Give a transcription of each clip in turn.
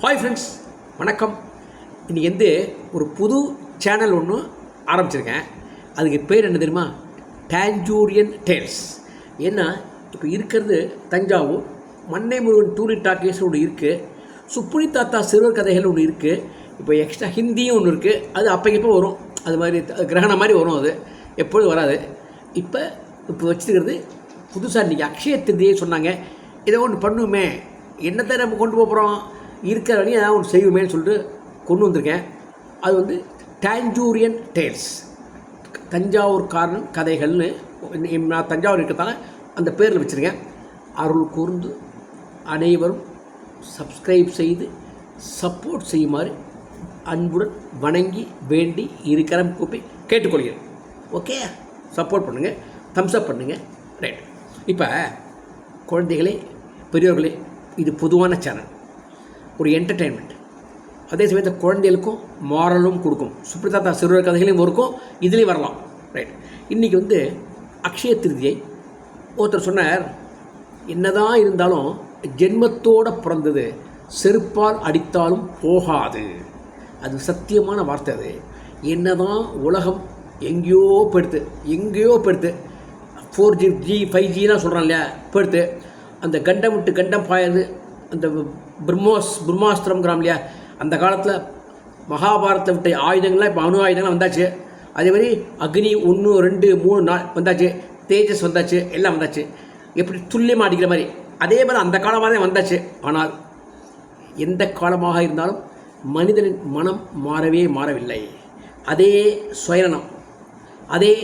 Hi friends, வணக்கம். இன்றைக்கி வந்து ஒரு புது சேனல் ஒன்று ஆரம்பிச்சிருக்கேன். அதுக்கு பேர் என்ன தெரியுமா? டாஞ்சூரியன் டேல்ஸ். ஏன்னா இப்போ இருக்கிறது தஞ்சாவூர் மன்னை முருகன் டூரிஸ்ட் டாக்கீஸ் ஒன்று இருக்குது, சுப்புனி தாத்தா சிறுவர் கதைகள் ஒன்று இருக்குது, இப்போ எக்ஸ்ட்ரா ஹிந்தியும் ஒன்று இருக்குது. அது அப்போக்கப்போ வரும், அது மாதிரி கிரகணம் மாதிரி வரும், அது எப்பொழுதும் வராது. இப்போ வச்சுருக்கிறது புதுசாக இன்றைக்கி அக்ஷய திருதியை சொன்னாங்க. இதை ஒன்று பண்ணுவோமே, என்னத்தை நம்ம கொண்டு போகிறோம், இருக்கிற வரையும் ஏதாவது ஒன்று செய்வோமேன்னு சொல்லிட்டு கொண்டு வந்திருக்கேன். அது வந்து டாஞ்சூரியன் டேல்ஸ், தஞ்சாவூர்காரன் கதைகள்னு. நான் தஞ்சாவூர் இருக்கிறதால அந்த பேரில் வச்சுருக்கேன். அருள் கூர்ந்து அனைவரும் சப்ஸ்கிரைப் செய்து சப்போர்ட் செய்யுமாறு அன்புடன் வணங்கி வேண்டி இருக்கிற கூப்பி கேட்டுக்கொள்கிறேன். ஓகே, சப்போர்ட் பண்ணுங்கள், தம்ஸ்அப் பண்ணுங்கள். ரைட். இப்போ குழந்தைகளே, பெரியவர்களே, இது பொதுவான சேனல், ஒரு என்டர்டெயின்மெண்ட். அதே சமயத்தில் குழந்தைகளுக்கும் மாரலும் கொடுக்கும். சுப்புனி தாத்தா சிறுவர் கதைகளையும் இருக்கும், இதுலேயும் வரலாம். ரைட். இன்றைக்கி வந்து அக்ஷய திருதியை. ஒருத்தர் சொன்னார், என்னதான் இருந்தாலும் ஜென்மத்தோடு பிறந்தது செருப்பால் அடித்தாலும் போகாது. அது சத்தியமான வார்த்தை. அது என்னதான் உலகம் எங்கேயோ போயிடுத்து 4G 5Gலாம் சொல்கிறான் இல்லையா, போயிடுத்து. அந்த கண்டம் விட்டு கண்டம் பாயாது, அந்த பிரம்மாஸ்திரம்ங்கிறான் இல்லையா, அந்த காலத்தில் மகாபாரத்தை விட்ட ஆயுதங்கள்லாம் இப்போ அணு ஆயுதங்கள்லாம் வந்தாச்சு. அதே மாதிரி அக்னி 1 2 3 4 வந்தாச்சு, தேஜஸ் வந்தாச்சு, எல்லாம் வந்தாச்சு. எப்படி துல்லியமாக அடிக்கிற மாதிரி அதே மாதிரி அந்த காலமாக தான் வந்தாச்சு. ஆனால் எந்த காலமாக இருந்தாலும் மனிதனின் மனம் மாறவில்லை. அதே சுயநலம், அதே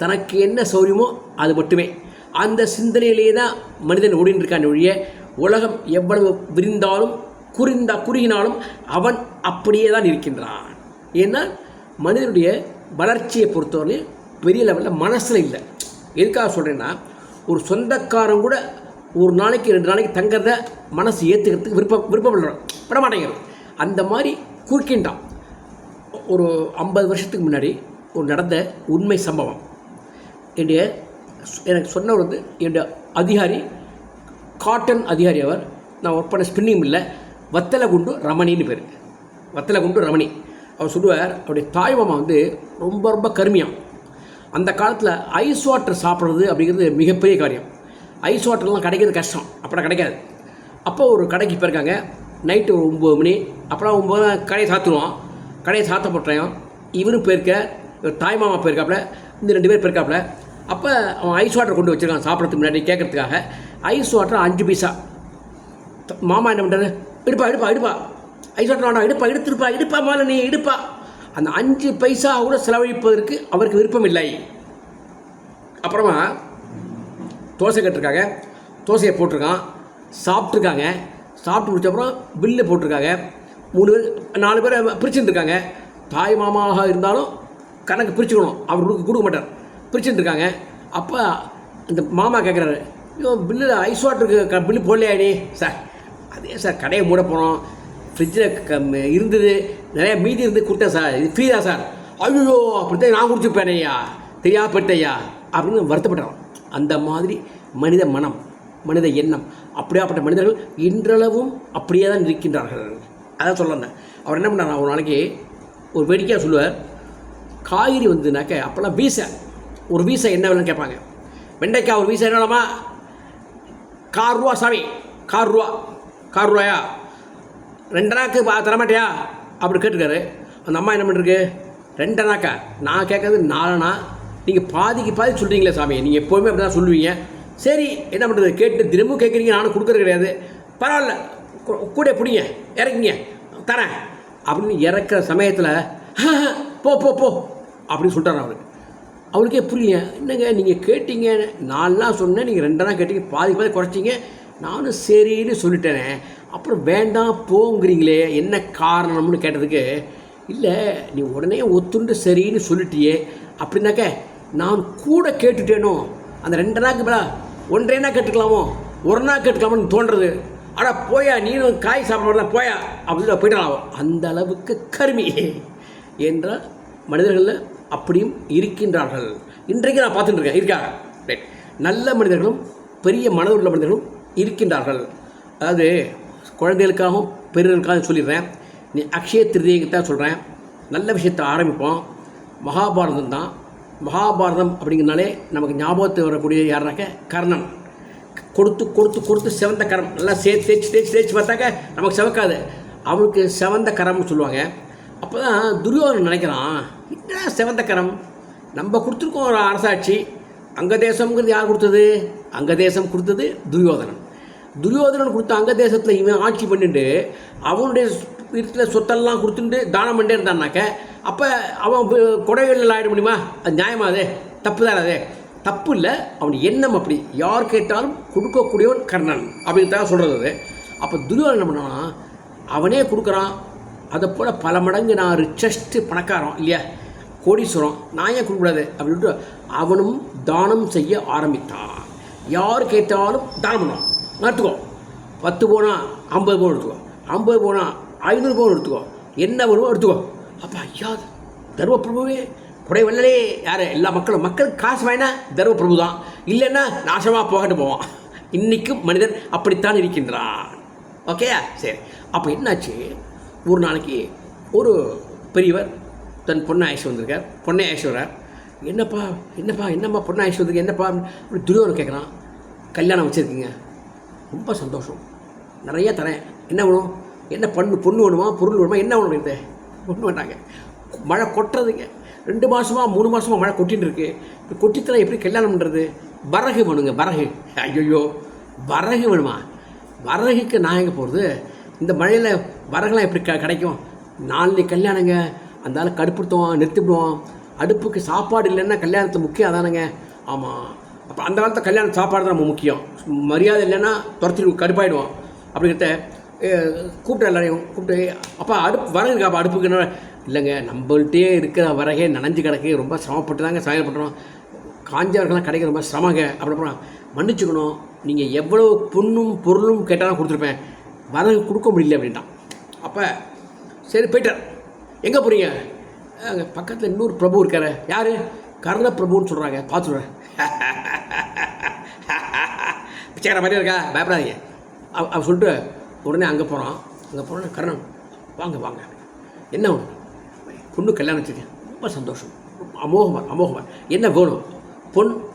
தனக்கு என்ன சௌரியமோ அது மட்டுமே, அந்த சிந்தனையிலே தான் மனிதன் ஓடின்னு இருக்கான் ஒழிய, உலகம் எவ்வளவு விரிந்தாலும் குறுகினாலும் அவன் அப்படியே தான் இருக்கின்றான். ஏன்னா மனிதனுடைய வளர்ச்சியை பொறுத்தவரை பெரிய லெவலில் மனசில் இல்லை. எதுக்காக சொல்கிறேன்னா, ஒரு சொந்தக்காரன் கூட ஒரு நாளைக்கு 2 நாளைக்கு தங்கிறத மனசு ஏற்றுக்கிறதுக்கு விருப்பப்பட மாட்டேங்கிறது. அந்த மாதிரி குறுக்கின்றான். ஒரு 50 வருஷத்துக்கு முன்னாடி ஒரு நடந்த உண்மை சம்பவம். எனக்கு சொன்னவர் வந்து என்னுடைய அதிகாரி, காட்டன் அதிகாரி. அவர் நான் ஒர்க் பண்ண ஸ்பின்னிங் மில்லில் வத்தலகுண்டு ரமணின்னு பேர். வத்தலகுண்டு ரமணி. அவர் சொல்லுவார், அவருடைய தாய் மாமா வந்து ரொம்ப கருமையாக. அந்த காலத்தில் ஐஸ் வாட்டர் சாப்பிட்றது அப்படிங்கிறது மிகப்பெரிய காரியம். ஐஸ் வாட்டர்லாம் கிடைக்கிறது கஷ்டம், அப்புறம் கிடைக்காது. அப்போ ஒரு கடைக்கு போயிருக்காங்க. நைட்டு ஒரு 9 மணி, அப்புறம் 9 கடையை சாத்துருவான். கடையை சாத்தப்பட்டேன். இவரும் போயிருக்க, இவர் தாய் மாமா போயிருக்காப்புல, இந்த 2 பேர் போயிருக்காப்புல. அப்போ அவன் ஐஸ் வாட்டர் கொண்டு வச்சுருக்கான் சாப்பிட்றதுக்கு முன்னாடி கேட்குறதுக்காக. ஐஸ் வாட்டர் 5 பைசா. மாமா என்ன பண்ணுறாரு, எடுப்பா ஐஸ் வாட்டர் வேண்டாம், எடுப்பா மேலே நீ எடுப்பா. அந்த 5 பைசா கூட செலவழிப்பதற்கு அவருக்கு விருப்பம் இல்லை. அப்புறமா தோசை கட்டிருக்காங்க, தோசையை போட்டிருக்கான், சாப்பிட்ருக்காங்க. சாப்பிட்டு முடிச்சப்பறம் பில்லு போட்டிருக்காங்க. 3 பேர் 4 பேரை பிரிச்சுருக்காங்க. தாய் மாமாவாக இருந்தாலும் கணக்கு பிரிச்சுக்கணும், அவருக்கு கொடுக்க மாட்டார், பிரிச்சுருக்காங்க. அப்போ அந்த மாமா கேட்குறாரு, பில்லில் ஐஸ் வாட்டருக்கு பில்லு போடலையாடி சார்? அதே சார், கடையை மூட போனோம், ஃப்ரிட்ஜில் இருந்தது, நிறையா மீதி இருந்து கொடுத்தேன் சார், இது ஃப்ரீ தான் சார். ஐயோ, அப்படித்தான் நான் குடிச்சுப்பேன் ஐயா, தெரியா போயிட்டையா அப்படின்னு வருத்தப்பட்டான். அந்த மாதிரி மனித மனம், மனித எண்ணம், அப்படியாப்பட்ட மனிதர்கள் இன்றளவும் அப்படியே தான் இருக்கின்றார்கள். அதான் சொல்லந்தேன். அவர் என்ன பண்ணார், ஒரு நாளைக்கு ஒரு வேடிக்கையாக சொல்லுவார், காய்கறி வந்ததுனாக்க அப்போல்லாம் வீசை, ஒரு வீசை என்ன வேணும்னு கேட்பாங்க. வெண்டைக்காய் ஒரு வீசை என்னலாமா, ₹1 சாமி, ₹1 2 நாக்கு தரமாட்டியா அப்படி கேட்டுருக்காரு. அந்த அம்மா என்ன பண்ணிருக்கு, 2 நாக்கா, நான் கேட்கறது 4 அணா, நீங்கள் பாதிக்கு பாதி சொல்கிறீங்களே சாமி, நீங்கள் எப்போவுமே அப்படி தான் சொல்லுவீங்க. சரி, என்ன பண்ணுறது, கேட்டு திரும்பவும் கேட்குறீங்க, நானும் கொடுக்குறது கிடையாது, பரவாயில்ல, கூட பிடிங்க, இறக்குங்க, தரேன் அப்படின்னு இறக்குற சமயத்தில் போ அப்படின்னு சொல்லிட்டார். அவருக்கே புரியல. என்னங்க நீங்கள் கேட்டீங்க, 4 சொன்னேன், நீங்கள் 2 கேட்டீங்க, பாதி குறைச்சிங்க, நானும் சரின்னு சொல்லிட்டேனே, அப்புறம் வேண்டாம் போங்கிறீங்களே, என்ன காரணம்னு கேட்டதுக்கு, இல்லை நீ உடனே ஒத்துண்டு சரின்னு சொல்லிட்டியே, அப்படின்னாக்க நான் கூட கேட்டுட்டேனோ, அந்த 2 நாக்கு மேலே 1.5 கேட்டுக்கலாமோ, 1 நாள் கேட்டுக்கலாமோன்னு தோன்றது. ஆனால் போயா, நீனும் காய் சாப்பிட்றதா போயா அப்படின்னு போயிட்டாலும் அந்த அளவுக்கு கருமி என்றால் மனிதர்களில் அப்படியும் இருக்கின்றார்கள். இன்றைக்கு நான் பார்த்துட்டு இருக்கேன், இருக்காங்க. ரைட். நல்ல மனிதர்களும் பெரிய மனதுள்ள மனிதர்களும் இருக்கின்றார்கள். அதாவது குழந்தைகளுக்காகவும் பெரியவர்களுக்காக சொல்லிடுறேன். நீ அக்ஷய திருதியைக்கு தான் சொல்கிறேன். நல்ல விஷயத்தை ஆரம்பிப்போம். மகாபாரதம் தான். மகாபாரதம் அப்படிங்கிறனாலே நமக்கு ஞாபகத்தை வரக்கூடிய யாருனாக்க கர்ணன். கொடுத்து கொடுத்து கொடுத்து செவந்த கரம் நல்லா தேய்ச்சி பார்த்தாக்க நமக்கு செவக்காது. அவனுக்கு செவந்த கரம்னு சொல்லுவாங்க. அப்போ தான் துரியோதனன் நினைக்கிறான், என்ன செவந்த கரம், நம்ம கொடுத்துருக்கோம் ஒரு அரசாட்சி. அங்க தேசம்ங்கிறது யார் கொடுத்தது? அங்க தேசம் கொடுத்தது துரியோதனன். துரியோதனன் கொடுத்த அங்க தேசத்தில் இவன் ஆட்சி பண்ணிட்டு அவனுடைய வீட்டில் சொத்தெல்லாம் கொடுத்துட்டு தானம் பண்ணிட்டே இருந்தான்னாக்க அப்போ அவன் கொடைகளில் ஆகிட முடியுமா? அது நியாயமா? அது தப்பு தானே? அது தப்பு இல்லை. அவன் எண்ணம் அப்படி. யார் கேட்டாலும் கொடுக்கக்கூடியவன் கர்ணன் அப்படின்னு தான் சொல்கிறது அது. அப்போ துரியோதனன் என்ன பண்ணான்னா, அவனே கொடுக்குறான். அதை போல் பல மடங்கு நான் ரிச்சஸ்ட்டு பணக்காரன் இல்லையா, கோடீஸ்வரம், நான் ஏன் கொடுக்கக்கூடாது அப்படின்ட்டு அவனும் தானம் செய்ய ஆரம்பித்தான். யார் கேட்டாலும் தானம் பண்ணுவான். எடுத்துக்கோ, 10 போனால் 50 பவுன் எடுத்துக்கோ, 50 போனால் 500 பவுன் எடுத்துக்கோ, என்ன வருமோ எடுத்துக்கோ. அப்போ ஐயா தர்மபிரபுவே குடை வல்லலே யார்? எல்லா மக்களுக்கு காசு வாங்கினா தர்மபிரபு தான், இல்லைன்னா நாசமாக போகட்டு போவான். இன்றைக்கும் மனிதன் அப்படித்தான் இருக்கின்றான். ஓகேயா? சரி. அப்போ என்னாச்சு, ஒரு நாளைக்கு ஒரு பெரியவர் தன் பொண்ணை ஆயிஷ் வந்திருக்கார். பொண்ணை ஆயிஷ் வர்றார். என்னம்மா பொண்ணை ஆயிஷ் வந்திருக்கு, என்னப்பா அப்படி துரியோதனன் கேட்குறான். கல்யாணம் வச்சுருக்கீங்க, ரொம்ப சந்தோஷம், நிறைய தரேன், என்ன வேணும்? என்ன பொண்ணு வேணுமா, பொருள் வேணுமா, என்ன வேணும்? இந்த பொண்ணு வேண்டாங்க, மழை கொட்டுறதுங்க, 2 மாதமாக 3 மாதமாக மழை கொட்டின்னு இருக்கு, இப்போ கொட்டித்தலாம், எப்படி கல்யாணம் பண்ணுறது? வரகு வேணுங்க, வரகு. ஐயோ, வரகு வேணுமா? வரகுக்கு நான் எங்கே போகிறது? இந்த மழையில் வரகுலாம் எப்படி கிடைக்கும்? 4 கல்யாணங்க, அந்த ஆள் கடுப்புடுத்துவான், நிறுத்திவிடுவான். அடுப்புக்கு சாப்பாடு இல்லைன்னா கல்யாணத்தில் முக்கியம் அதானுங்க. ஆமாம். அப்போ அந்த காலத்தில் கல்யாணம் சாப்பாடு தான் நம்ம முக்கியம். மரியாதை இல்லைன்னா துரத்தி கடுப்பாயிடுவோம். அப்படிங்கிட்ட கூப்பிட்டு எல்லாரையும் கூப்பிட்டு, அப்பா வரகு இருக்காப்பா அடுப்புக்கு? என்ன இல்லைங்க, நம்மள்கிட்டே இருக்கிற வரகே நனைஞ்சு கிடக்கு, ரொம்ப சிரமப்பட்டு தாங்க சமையல் பண்ணுறோம், காஞ்சவர்கள்லாம் கிடைக்க ரொம்ப சிரமங்க. அப்புறம் மன்னிச்சுக்கணும், நீங்கள் எவ்வளோ பொருளும் கேட்டாலும் கொடுத்துருப்பேன், வரகு கொடுக்க முடியல அப்படின்ட்டான். அப்போ சரி போயிட்டார். எங்கே போகிறீங்க? அங்கே பக்கத்தில் இன்னொரு பிரபு இருக்கார். யார்? கர்ண பிரபுன்னு சொல்கிறாங்க, பார்த்துடுறேன். பிச்சைக்கிற மாதிரி இருக்கா, பயப்படாதீங்க அவ சொல்லிட்டு உடனே அங்கே போகிறான். அங்கே போனோன்னா கர்ணன், வாங்க என்ன ஒன்று, பொண்ணு கல்யாணம் வச்சுருக்கேன், ரொம்ப சந்தோஷம், அமோகமாக என்ன வேணும்?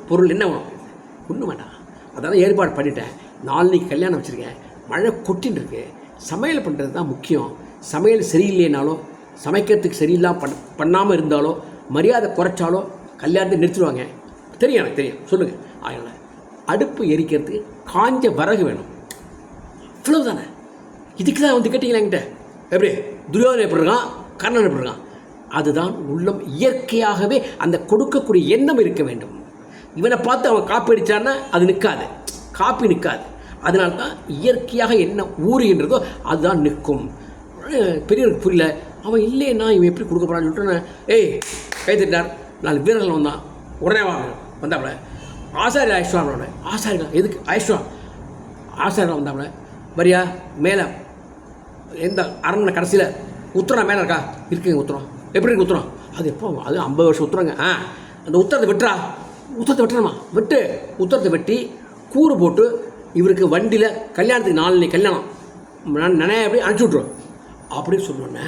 பொருள் என்ன வேணும்? ஒன்றும் வேண்டாம், அதெல்லாம் ஏற்பாடு பண்ணிட்டேன், 4 கல்யாணம் வச்சுருக்கேன், மழை கொட்டின்னு இருக்கு, சமையல் பண்ணுறது தான் முக்கியம். சமையல் சரியில்லைனாலோ, சமைக்கிறதுக்கு சரியில்லாமல் பண்ணாமல் இருந்தாலோ, மரியாதை குறைச்சாலோ கல்யாணத்தை நிறுத்திடுவாங்க. தெரியும், எனக்கு தெரியும், சொல்லுங்கள். அதனால் அடுப்பு எரிக்கிறதுக்கு காஞ்ச வரகு வேணும், இவ்வளவு தானே. இதுக்கு தான் வந்து கேட்டிங்களா என்கிட்ட? எப்படி துரியோதனன் எப்படி இருக்கான், கர்ணன் எப்படி இருக்கான்? அதுதான் உள்ளம். இயற்கையாகவே அந்த கொடுக்கக்கூடிய எண்ணம் இருக்க வேண்டும். இவனை பார்த்து அவன் காப்பி அடித்தான்னா அது காப்பி நிற்காது. அதனால தான் இயற்கையாக என்ன ஊறுகின்றதோ அதுதான் நிற்கும். பெரியவருக்கு புரியல. அவன் இல்லைன்னா இவன் எப்படி கொடுக்க போகிறான்னு சொல்லிட்டு, ஏய் கைத்திட்டார். 4 வீரர்கள் வந்தான். உடனே வந்தாப்புல ஆசாரி ஆயிஷ்வானோட. ஆசாரிடா எதுக்கு? ஆசாரிடா வந்தாப்புல. வரியா மேலே எந்த அரண்மனை கடைசியில் உத்தரம் மேலே இருக்கா? இருக்குங்க உத்தரம். எப்படி இருக்கு உத்தரம்? அது எப்போ? அது 50 வருஷம் உத்தரங்க. அந்த உத்தரத்தை வெட்டணுமா? உத்தரத்தை வெட்டி கூறு போட்டு இவருக்கு வண்டியில் கல்யாணத்துக்கு 4 கல்யாணம் நினைய அப்படி அனுப்பிச்சி விட்ருவோம் அப்படின்னு சொன்னோன்னே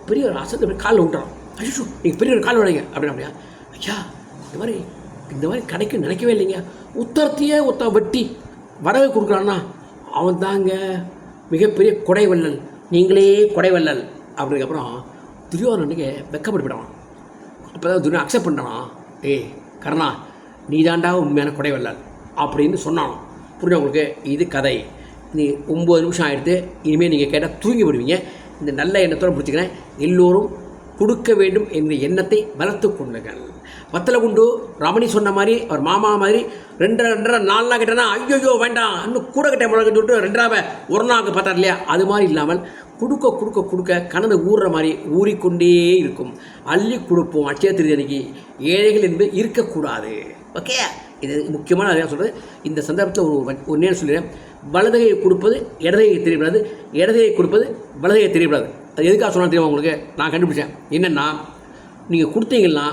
பெரிய ஒரு அசத்தை அப்படி காலில் விட்டுறான். அய்யோ, நீங்கள் பெரிய ஒரு கால் விளைங்க அப்படியா? ஐயா, இந்த மாதிரி கிடைக்கும் நினைக்கவே இல்லைங்க. உத்தரத்தையே வெட்டி வரவே கொடுக்குறான்னா அவன் தாங்க மிகப்பெரிய கொடைவல்லல், நீங்களே கொடைவல்லல். அப்படிங்கப்புறம் துரியோதனனுக்கு வெக்கப்பட்டுவிட்டான். அப்போ தான் துரியோதனன் அக்செப்ட் பண்ணுறான். ஏய் கர்ணா, நீ தாண்டா உண்மையான கொடைவல்லல் அப்படின்னு சொன்னான். புரிஞ்ச உங்களுக்கு? இது கதை. நீ 9 நிமிஷம் ஆகிடுது. இனிமேல் நீங்கள் கேட்டால் தூங்கி விடுவீங்க. இந்த நல்ல எண்ணத்தோடு பிடிச்சிக்கிறேன். எல்லோரும் கொடுக்க வேண்டும் என்ற எண்ணத்தை வளர்த்து கொள்ளுங்கள். வத்தலகுண்டு ரமணி சொன்ன மாதிரி, அவர் மாமா மாதிரி 2 4 கிட்டனா ஐயோ வேண்டாம், இன்னும் கூட கிட்ட முழக்க சொல்லிட்டு 2 1 நாளுக்கு பார்த்தார் இல்லையா? அது மாதிரி இல்லாமல் கொடுக்க கணது ஊறுற மாதிரி ஊறிக்கொண்டே இருக்கும். அள்ளி கொடுப்போம். அட்சய திருதிக்கு ஏழைகள் என்பது இருக்கக்கூடாது. ஓகே, இது முக்கியமான அதையாக சொல்கிறது. இந்த சந்தர்ப்பத்தில் ஒரு நேரம் சொல்லிடுறேன். வலதையை கொடுப்பது இடதையை தெரியக்கூடாது, இடதையை கொடுப்பது வலதையை தெரியக்கூடாது. அது எதுக்காக சொன்னால் தெரியும் உங்களுக்கு? நான் கண்டுபிடிச்சேன். என்னென்னா, நீங்கள் கொடுத்தீங்கன்னா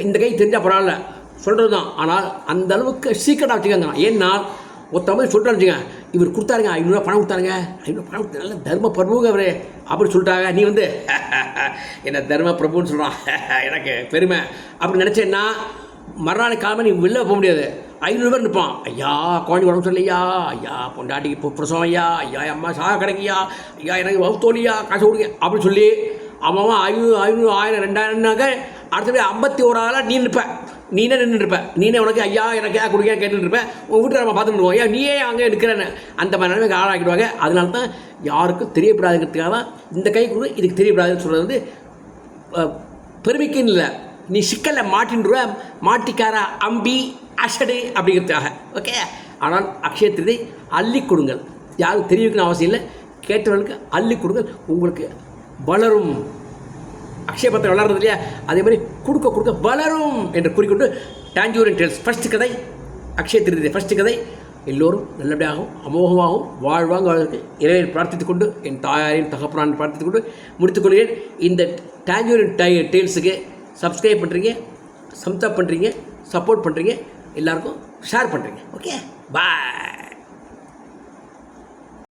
இந்த கை தெரிஞ்சால் பரவாயில்ல சொல்கிறது தான். ஆனால் அந்த அளவுக்கு சீக்கிரட்டாக வச்சுக்கோங்க. ஏன்னா ஒருத்தவங்க சொல்லிட்டு வச்சுங்க, இவர் கொடுத்தாருங்க 500 பணம் கொடுத்தாருங்க, 500 பணம் கொடுத்து நல்ல தர்ம பிரபுங்க அவரு அப்படின்னு சொல்லிட்டாங்க. நீ வந்து என்ன தர்ம பிரபுன்னு சொல்கிறான், எனக்கு பெருமை அப்படின்னு நினச்சேன்னா மறுநாள் காலமாக நீ வெளில போக முடியாது. 500 பேர் நிற்பான். ஐயா குழந்தை உடம்பு சொல்லையா, ஐயா பொண்டாட்டிக்கு இப்போ பிரசவம், ஐயா ஐயா அம்மா சாக கிடைக்கியா, ஐயா எனக்கு வகுத்தோலியா காசு கொடுங்க அப்படின்னு சொல்லி அவன் 500 500 1000 2000னாக்க அடுத்தது 51 நீ நிற்ப. நீனே நின்றுருப்ப. நீனே உனக்கு ஐயா எனக்கு கொடுக்க கேட்டுட்டு இருப்பேன். உங்கள் வீட்டில் நம்ம பார்த்துட்டு இருப்போம், ஏன் நீயே அங்கே இருக்கிறேன்னு அந்த மாதிரி நிலைமைக்கு ஆளாக்கிடுவாங்க. அதனால தான் யாருக்கும் தெரியப்படாதுங்கிறதுக்காக தான் இந்த கை கொடு இதுக்கு தெரியப்படாதுன்னு சொல்கிறது வந்து பெருமைக்குன்னு இல்லை, நீ சிக்கலில் மாட்டின்றுவ மாட்டிக்கார அம்பி அஷடு அப்படிங்கிறதுக்காக. ஓகே. ஆனால் அக்ஷய திருதி அள்ளி கொடுங்கள். யாரும் தெரிவிக்கணும் அவசியம் இல்லை, கேட்டவர்களுக்கு அள்ளி கொடுங்கள், உங்களுக்கு வளரும். அக்ஷய பத்திரம் வளர்றது இல்லையா, அதே மாதிரி கொடுக்க கொடுக்க வளரும் என்று கூறிக்கொண்டு டாஞ்சூரியன் டேல்ஸ் ஃபஸ்ட்டு கதை, அக்ஷய திருதி ஃபஸ்ட்டு கதை எல்லோரும் நல்லபடியாகவும் அமோகமாகவும் வாழ்வாங்க வாழ்வதற்கு இறைவனை பிரார்த்தித்துக் கொண்டு என் தாயாரையும் தகப்பனான் பிரார்த்தித்துக் கொண்டு முடித்துக்கொள்கிறேன். இந்த டாஞ்சூரியன் டேல்ஸுக்கு சப்ஸ்கிரைப் பண்ணுறீங்க, சப்ஸ்கிரைப் பண்ணுறீங்க, சப்போர்ட் பண்ணுறீங்க, எல்லாருக்கும் ஷேர் பண்ணுறீங்க. ஓகே, பாய்.